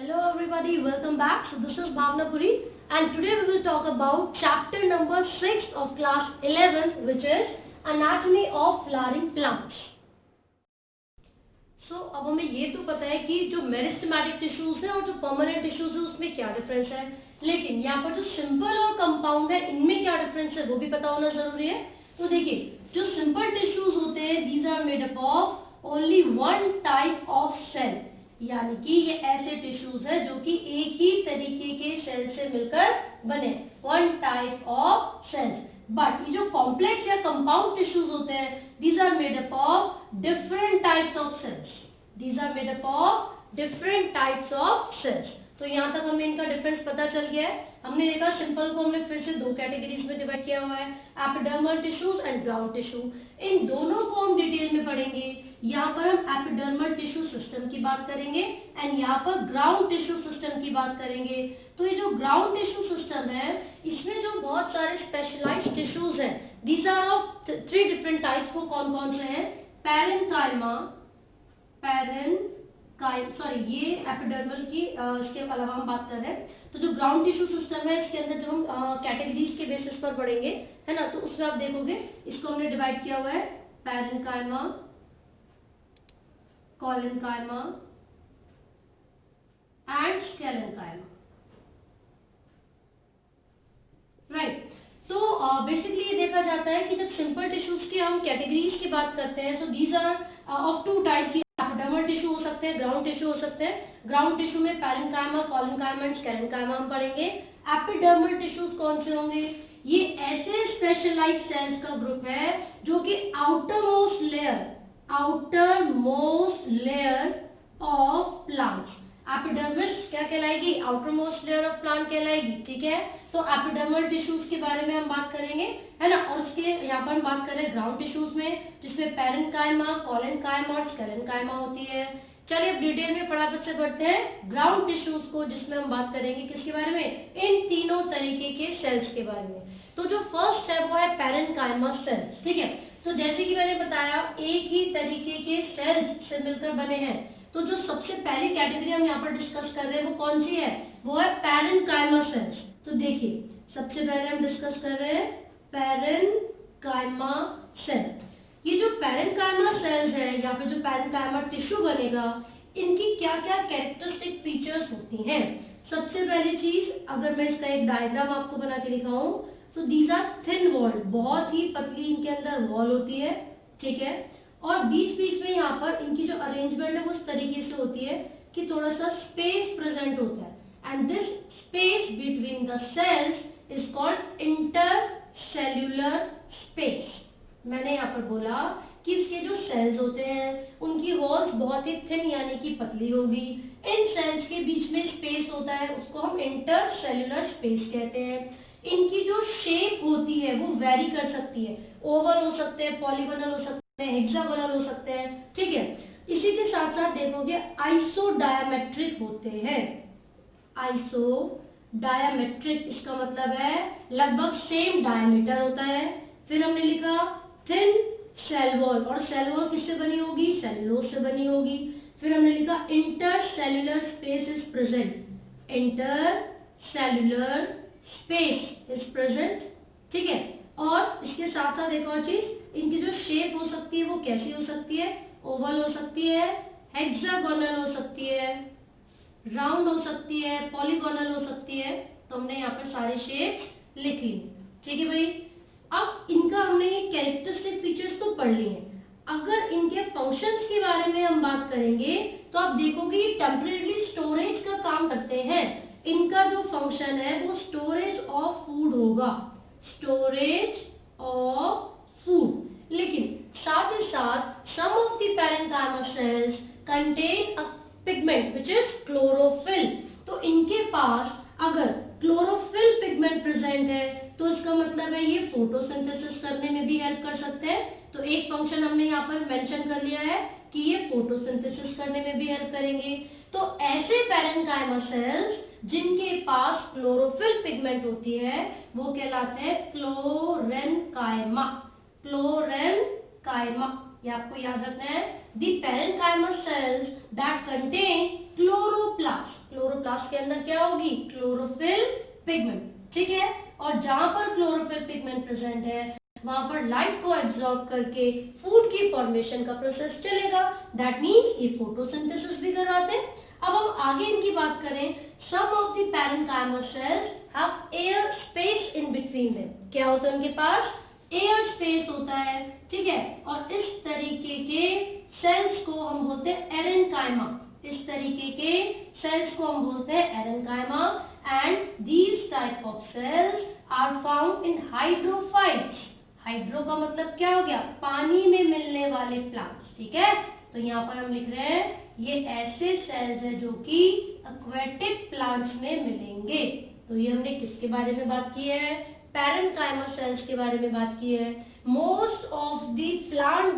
Hello everybody, welcome back. So this is Bhavna Puri and today we will talk about chapter number 6 of class 11, which is Anatomy of Flowering Plants. So अब हमें ये तो पता है कि जो meristematic tissues है और जो परमानेंट टिश्यूज है उसमें क्या डिफरेंस है, लेकिन यहाँ पर जो सिंपल और कंपाउंड है इनमें क्या डिफरेंस है वो भी पता होना जरूरी है। तो देखिए, जो सिंपल टिश्यूज होते हैं these are made up of only one type of cell, यानी कि ये ऐसे टिश्यूज है जो कि एक ही तरीके के सेल से मिलकर बने, one type of cells. But ये जो कॉम्प्लेक्स या कंपाउंड टिश्यूज होते हैं these are made up of different types of cells, these are made up of different types of cells। तो यहाँ तक हमें इनका डिफरेंस पता चल गया है। हमने देखा सिंपल को हमने फिर से दो कैटेगरीज में डिवाइड किया हुआ है, epidermal tissues and ground tissue. इन दोनों को हम डिटेल में पढ़ेंगे। यहाँ पर हम एपिडर्मल टिश्यू सिस्टम की बात करेंगे एंड यहाँ पर ग्राउंड टिश्यू सिस्टम की बात करेंगे। तो ये जो ग्राउंड टिश्यू सिस्टम है इसमें जो बहुत सारे स्पेशलाइज्ड टिश्यूज हैं, these are of three different types। वो कौन कौन से हैं? पैरेन्काइमा, ये एपिडर्मल की इसके अलावा हम बात कर रहे हैं। तो जो ग्राउंड टिश्यू सिस्टम है इसके अंदर जो हम कैटेगरीज के बेसिस पर पढ़ेंगे, है ना, तो उसमें आप देखोगे इसको हमने डिवाइड किया हुआ है पैरेन्काइमा, कोलेन्काइमा एंड स्केलेन्काइमा, राइट। तो बेसिकली ये देखा जाता है कि जब सिंपल टिश्यूज की हम कैटेगरीज की बात करते हैं, so these are of two types, epidermal tissue हो सकते हैं, ग्राउंड टिश्यू हो सकते हैं। ग्राउंड टिश्यू में पैरेन्काइमा, कोलेन्काइमा एंड स्केलेन्काइमा हम पढ़ेंगे। एपिडर्मल टिश्यूज कौन से होंगे? ये ऐसे स्पेशलाइज्ड सेल्स का ग्रुप है जो कि outer most layer of plants, epidermis क्या कहलाएगी? Outer most layer of plant कहलाएगी, ठीक है। तो एपिडर्मल टिश्यूज के बारे में हम बात करेंगे, है ना। और उसके यहाँ पर हम बात कर रहे हैं ग्राउंड टिश्यूज में, जिसमें पैरेन्काइमा, कोलेन्काइमा और स्केलेन्काइमा होती है। चलिए अब डिटेल में फटाफट से बढ़ते हैं ग्राउंड टिश्यूज को, जिसमें हम बात करेंगे किसके बारे में? इन तीनों तरीके के सेल्स के बारे में। तो जो फर्स्ट है वो है पैरेन्काइमा सेल्स, ठीक है। तो जैसे कि मैंने बताया एक ही तरीके के सेल्स से मिलकर बने हैं। तो जो सबसे पहली कैटेगरी हम यहाँ पर डिस्कस कर रहे हैं वो कौन सी है? वो है पैरेन्काइमा सेल्स। तो देखिए सबसे पहले हम डिस्कस कर रहे हैं पैरेन्काइमा सेल्स। ये जो पैरेन्काइमा सेल्स है या फिर जो पैरेन्काइमा टिश्यू बनेगा, इनकी क्या क्या कैरेक्टरिस्टिक फीचर्स होती हैं? सबसे पहली चीज, अगर मैं इसका एक डायग्राम आपको बना के दिखाऊं, so these are thin wall, बहुत ही पतली इनके अंदर वॉल होती है, ठीक है। और बीच बीच में यहाँ पर इनकी जो अरेंजमेंट है वो इस तरीके से होती है कि थोड़ा सा स्पेस प्रेजेंट होता है, and this space between the cells is called intercellular space. मैंने यहाँ पर बोला कि इसके जो सेल्स होते हैं उनकी वॉल्स बहुत ही थिन यानी कि पतली होगी। इन सेल्स के बीच में स्पेस होता है, उसको हम इंटरसेल्यूलर स्पेस कहते हैं। इनकी जो शेप होती है वो वेरी कर सकती है, ओवल हो सकते हैं, पॉलीगोनल हो सकते हैं, हेक्सागोनल हो सकते हैं, ठीक है। इसी के साथ साथ देखोगे आइसोडायामेट्रिक होते हैं। आइसोडायामेट्रिक इसका मतलब है लगभग सेम डायमीटर होता है। फिर हमने लिखा थिन सेल वॉल, और सेल वॉल किससे बनी होगी? सेलुलोज से बनी होगी। फिर हमने लिखा intercellular space is present, intercellular space is present, ठीक है। और इसके साथ साथ एक और चीज, इनकी जो शेप हो सकती है वो कैसी हो सकती है? ओवल हो सकती है, हेक्सागोनल हो सकती है, राउंड हो सकती है, पॉलीगोनल हो सकती है। तो हमने यहाँ पर सारे शेप्स लिख ली, ठीक है भाई। अब इनका हमने ये कैरेक्टरिस्टिक फीचर्स तो पढ़ लिए हैं। अगर इनके फंक्शंस के बारे में हम बात करेंगे तो आप देखोगे ये टेम्परेरी स्टोरेज का काम करते हैं। इनका जो फंक्शन है वो स्टोरेज ऑफ फूड होगा, स्टोरेज ऑफ फूड। लेकिन साथ ही साथ some of the parenchyma cells contain a pigment which is chlorophyll. तो इनके पास अगर क्लोरोफिल पिगमेंट प्रेजेंट है तो इसका मतलब है ये फोटोसिंथेसिस करने में भी हेल्प कर सकते हैं। तो एक फंक्शन हमने यहाँ पर मेंशन कर लिया है कि ये फोटोसिंथेसिस करने में भी हेल्प करेंगे। तो ऐसे पैरेन्काइमा सेल्स जिनके पास क्लोरोफिल पिगमेंट होती है वो कहलाते हैं क्लोरेन्काइमा, क्लोरेन्काइमा, ये आपको याद रखना है। The parenchyma sales that contain chloroplast. Chloroplast के अंदर क्या होगी? क्लोरोफिल पिगमेंट, ठीक है। और जहां पर क्लोरोफिल पिगमेंट प्रेजेंट है वहां पर लाइट को एब्जॉर्ब करके फूड की फॉर्मेशन का प्रोसेस चलेगा। दैट मींस ये फोटोसिंथेसिस भी करवाते हैं। अब हम आगे इनकी बात करें, some of the parenchyma cells have air space in between them. क्या होता है उनके पास? एयर स्पेस होता है, ठीक है। और इस तरीके के सेल्स को हम बोलते हैं एरेनकाइमा। इस तरीके के सेल्स को हम बोलते हैं aerenchyma. And these type of cells are found in hydrophytes. Hydro का मतलब क्या हो गया? पानी में मिलने वाले प्लांट्स, ठीक है। तो यहाँ पर हम लिख रहे हैं ये ऐसे सेल्स है जो कि एक्वेटिक प्लांट्स में मिलेंगे। तो ये हमने किसके बारे में बात की है? पैरेन्काइमा सेल्स के बारे में बात की है। Most of the plant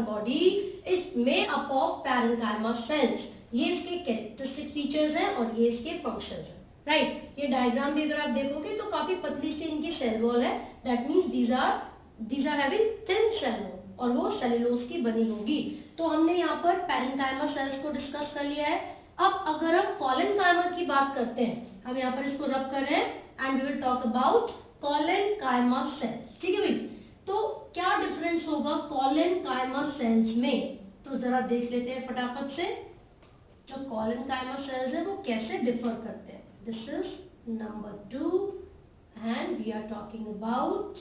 body is made up of parenchyma sales. ये इसके कैरेक्टरिस्टिक फीचर्स हैं और ये इसके फंक्शंस हैं, राइट। ये डायग्राम भी अगर आप देखोगे तो काफी पतली सी इनकी सेल वॉल है। That means these are having thin cell wall और वो सेलुलोज की बनी होगी। तो हमने यहाँ पर पैरेन्काइमा सेल्स को डिस्कस कर लिया है। अब अगर हम कॉलेनकाइमा की बात करते हैं, हम यहाँ पर इसको रब कर रहे हैं and we will talk about collenchyma cells, ठीक है भाई। तो क्या डिफरेंस होगा कॉलेनकाइमा सेल्स में? तो जरा देख लेते हैं फटाफट से। जो कॉलेनकाइमा सेल्स है वो कैसे डिफर करते हैं। This is number 2 and we are talking about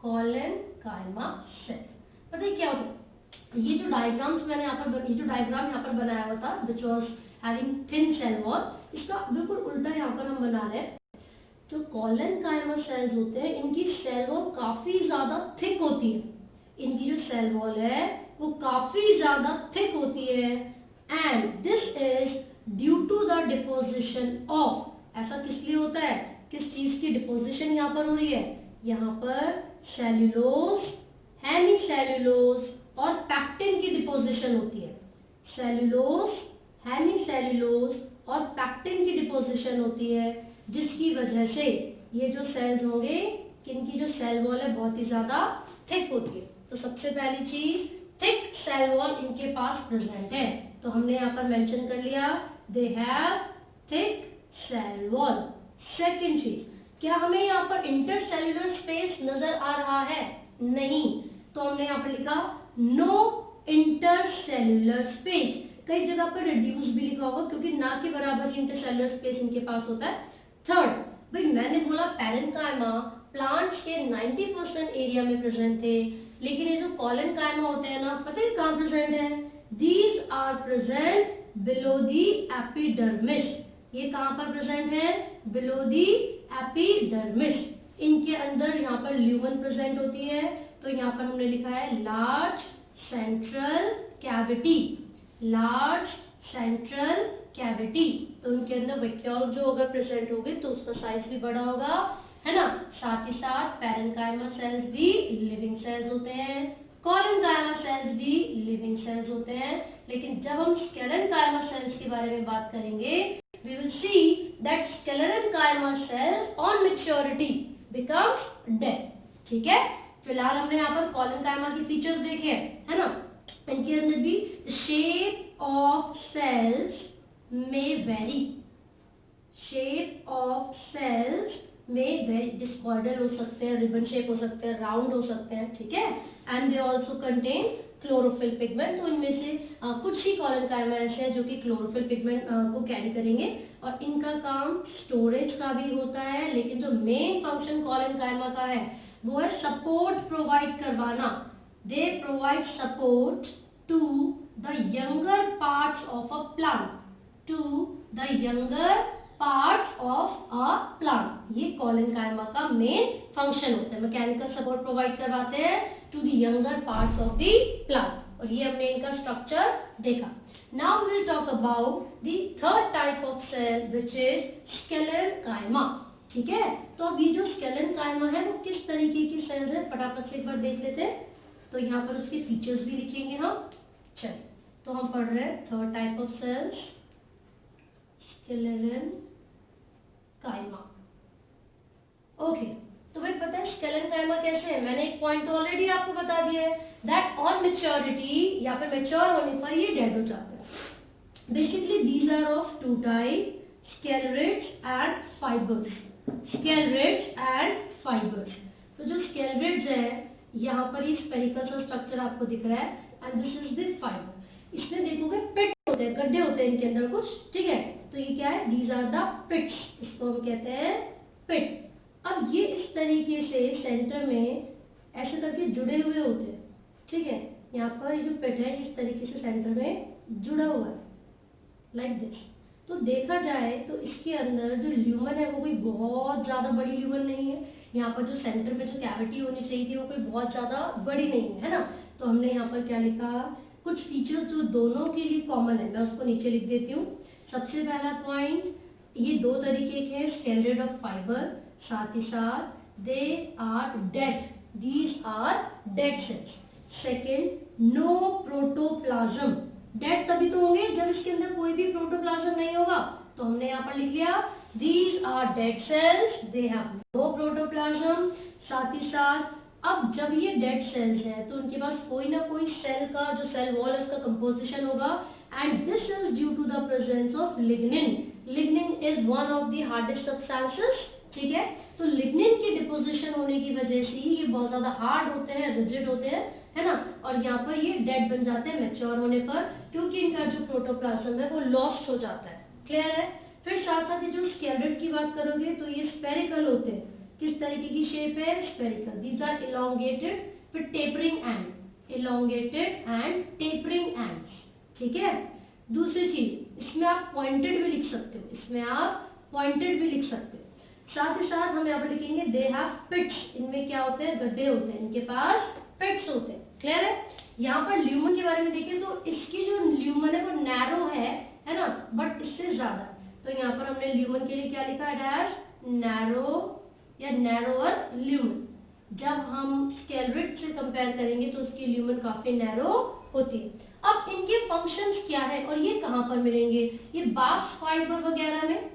collenchyma cells. पता है क्या होता है? ये जो डायग्राम्स मैंने डायग्राम यहाँ पर बनाया हुआ था which was having thin cell wall, इसका बिल्कुल उल्टा यहाँ पर हम बना रहे हैं। जो कॉलेनकाइमा सेल्स होते हैं इनकी सेल वॉल काफी ज्यादा थिक होती है। इनकी जो सेल वॉल है वो काफी ज्यादा थिक होती है। And this is due to the deposition of, ऐसा किस लिए होता है? किस चीज की डिपोजिशन यहाँ पर हो रही है? यहाँ पर सेल्यूलोज, हेमीसेल्यूलोज और पैक्टिन की डिपोजिशन होती है। सेल्यूलोज, हेमीसेल्यूलोज और पैक्टिन की डिपोजिशन होती है, जिसकी वजह से ये जो सेल्स होंगे इनकी जो सेल वॉल है बहुत ही ज्यादा थिक होती है। तो सबसे पहली चीज थिक सेल वॉल इनके पास प्रेजेंट है। तो हमने यहाँ पर मेंशन कर लिया they have thick cell wall. Second चीज, क्या हमें यहाँ पर इंटरसेल्युलर स्पेस नजर आ रहा है? नहीं। तो हमने यहाँ पर लिखा नो इंटरसेल्युलर स्पेस। कई जगह पर रिड्यूस भी लिखा होगा क्योंकि ना के बराबर ही इंटरसेल्युलर स्पेस इनके पास होता है। थर्ड, भाई मैंने बोला पैरेन्काइमा प्लांट्स के 90% एरिया में प्रेजेंट थे, लेकिन ये जो कॉलेनकाइमा होते हैं ना, पता है कहाँ प्रेजेंट है? These are present below the epidermis. ये कहाँ पर प्रेजेंट है? Below the epidermis. इनके अंदर यहाँ पर ल्यूमन प्रेजेंट होती है। तो यहाँ पर हमने लिखा है large central cavity. Large central cavity, तो उनके अंदर वैक्यूल जो अगर प्रेजेंट होगी तो उसका साइज भी बड़ा होगा, है ना। साथ ही साथ पैरेन्काइमा सेल्स भी लिविंग सेल्स होते हैं, कॉलेनकाइमा सेल्स भी लिविंग सेल्स होते हैं। लेकिन जब हम स्केलेनकाइमा सेल्स के बारे में बात करेंगे, we will see that sclerenchyma cells on maturity becomes dead, ठीक है। फिलहाल हमने यहाँ पर कॉलेनकाइमा की फीचर्स देखे हैं, है ना। इनके अंदर भी the shape of cells may vary, shape of cells में वेरी डिस्कॉर्डल हो सकते हैं, रिबन शेप हो सकते हैं, राउंड हो सकते हैं, ठीक है। And they also contain chlorophyll pigment. तो इनमें से कुछ ही कॉलेनकाइमा ऐसे हैं जो कि क्लोरोफिल पिगमेंट को कैरी करेंगे और इनका काम स्टोरेज का भी होता है। लेकिन जो मेन फंक्शन कॉलेनकाइमा का है वो है सपोर्ट प्रोवाइड करवाना। They provide support to the younger parts of a plant, to the younger parts of a plant. ये कॉलेनकाइमा का मेन फंक्शन होता है। मैकेनिकल सपोर्ट प्रोवाइड करवाते हैं to the younger parts of the plant. और ये हमने इनका स्ट्रक्चर देखा। Now we will talk about the third type of cell which is sclerenchyma, ठीक है। तो अब ये जो स्केलेनकाइमा है वो किस तरीके की सेल्स है फटाफट से एक बार देख लेते हैं। तो यहाँ पर उसके फीचर्स भी लिखेंगे हम। चलिए, तो हम पढ़ रहे हैं third type of cells sclerenchyma. Okay, तो भाई पता है स्केलेनकाइमा कैसे है, मैंने एक पॉइंट तो ऑलरेडी आपको बता दिया है, दैट ऑन मैच्योरिटी या फिर मैच्योर होने पर ये डेड हो जाता है। Basically these are of two type, sclereids and fibres. Sclereids and fibres, तो जो स्केलरेट्स है यहाँ पर ये स्पेरिकल सा स्ट्रक्चर आपको दिख रहा है and this is the fibre. इसमें देखोगे पिट होते हैं, गड्ढे होते हैं इनके अंदर कुछ, ठीक है, तो ये क्या है, दीज आर द पिट्स, इसको हम कहते हैं पिट। अब ये इस तरीके से सेंटर में ऐसे करके जुड़े हुए होते हैं, ठीक है, यहाँ पर ये जो पिट है इस तरीके से सेंटर में जुड़ा हुआ है लाइक दिस। तो देखा जाए तो इसके अंदर जो ल्यूमन है वो कोई बहुत ज़्यादा बड़ी ल्यूमन नहीं है, यहाँ पर जो सेंटर में जो कैविटी होनी चाहिए थी वो कोई बहुत ज़्यादा बड़ी नहीं है ना। तो हमने यहाँ पर क्या लिखा, कुछ फीचर्स जो दोनों के लिए कॉमन है मैं उसको नीचे लिख देती हूँ। सबसे पहला पॉइंट, ये दो तरीके के हैं स्केलरेट ऑफ फाइबर, साथ ही साथ they are dead, these are dead cells. Second, no protoplasm, dead तभी तो होंगे जब इसके अंदर कोई भी प्रोटोप्लाज्म नहीं होगा, तो हमने यहाँ पर लिख लिया these are dead cells, they have no protoplasm। साथ ही साथ अब जब ये डेड सेल्स हैं तो उनके पास कोई ना कोई सेल का जो सेल वॉल है उसका कंपोजिशन होगा and this is due to the presence of lignin. Lignin is one of the hardest substances, ठीक है, तो लिग्निन की डिपोजिशन होने की वजह से ही ये बहुत ज्यादा हार्ड होते हैं, रिजिड होते हैं, है ना, और यहाँ पर ये डेड बन जाते हैं मैच्योर होने पर, क्योंकि इनका जो प्रोटोप्लाज्म है वो लॉस्ट हो जाता है। क्लियर है। फिर साथ साथ ये जो स्केलरेट की बात करोगे तो ये स्पेरिकल होते हैं, किस तरीके की शेप है, स्पेरिकल, दीज आर इलोंगेटेड, फिर tapering and, elongated and tapering ends, ठीक है। दूसरी चीज, इसमें आप पॉइंटेड भी लिख सकते हो, इसमें आप पॉइंटेड भी लिख सकते हो। साथ ही साथ हम यहाँ पर लिखेंगे दे हैव पिट्स, इनमें क्या होते हैं, गड्ढे होते हैं, इनके पास पिट्स होते हैं। क्लियर है। यहाँ पर ल्यूमन के बारे में देखिए तो इसकी जो ल्यूमन है वो नैरो है ना, बट इससे ज्यादा, तो यहाँ पर हमने ल्यूमन के लिए क्या लिखा है, एज नैरो या नैरोअर ल्यूमन। जब हम स्केलरेट से कंपेयर करेंगे तो उसकी ल्यूमन काफी नैरो होती है। अब इनके फंक्शंस क्या है और ये कहाँ पर मिलेंगे, ये बास्ट फाइबर वगैरह में,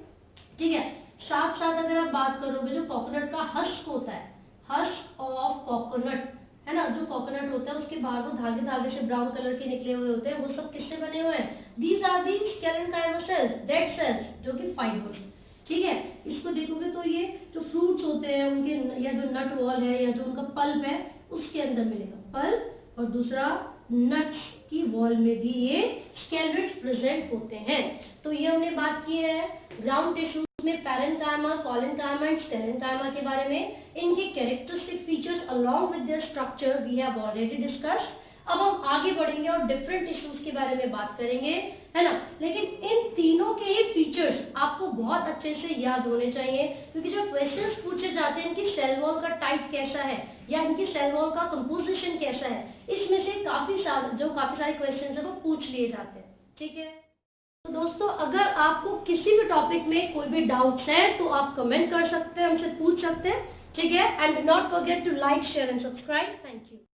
ठीक है। साथ साथ अगर आप बात करोगे जो कोकोनट का हस्क होता है, हस्क ऑफ कोकोनट, है ना, जो कोकोनट होता है उसके बाहर वो धागे धागे से ब्राउन कलर के निकले हुए होते हैं, वो सब किससे बने हुए हैं, these are the sclerenchyma cells, dead cells, जो कि फाइबर्स, ठीक है। इसको देखोगे तो ये जो फ्रूट्स होते हैं उनके या जो नट वॉल है या जो उनका पल्प है उसके अंदर मिलेगा पल्प, और दूसरा नट्स की वॉल में भी ये स्केलरेट्स प्रेजेंट होते हैं। तो ये हमने बात की है ग्राउंड टिश्यू में पैरेन्काइमा, कोलेनकाइमा एंड स्केलेनकाइमा के बारे में, इनके characteristic features along with their structure we have already discussed. अब हम आगे बढ़ेंगे और डिफरेंट टिश्यूज के बारे में बात करेंगे, है ना, लेकिन इन तीनों के ही फीचर्स आपको बहुत अच्छे से याद होने चाहिए, क्योंकि जो क्वेश्चंस पूछे जाते हैं इनकी सेल वॉल का टाइप कैसा है या इनकी सेल वॉल का कंपोजिशन कैसा है, इसमें से काफी सारे क्वेश्चंस है वो पूछ लिए जाते हैं, ठीक है। तो दोस्तों अगर आपको किसी भी टॉपिक में कोई भी डाउट्स है तो आप कमेंट कर सकते हैं, हमसे पूछ सकते हैं, ठीक है। And do not forget to like, share and subscribe. Thank you.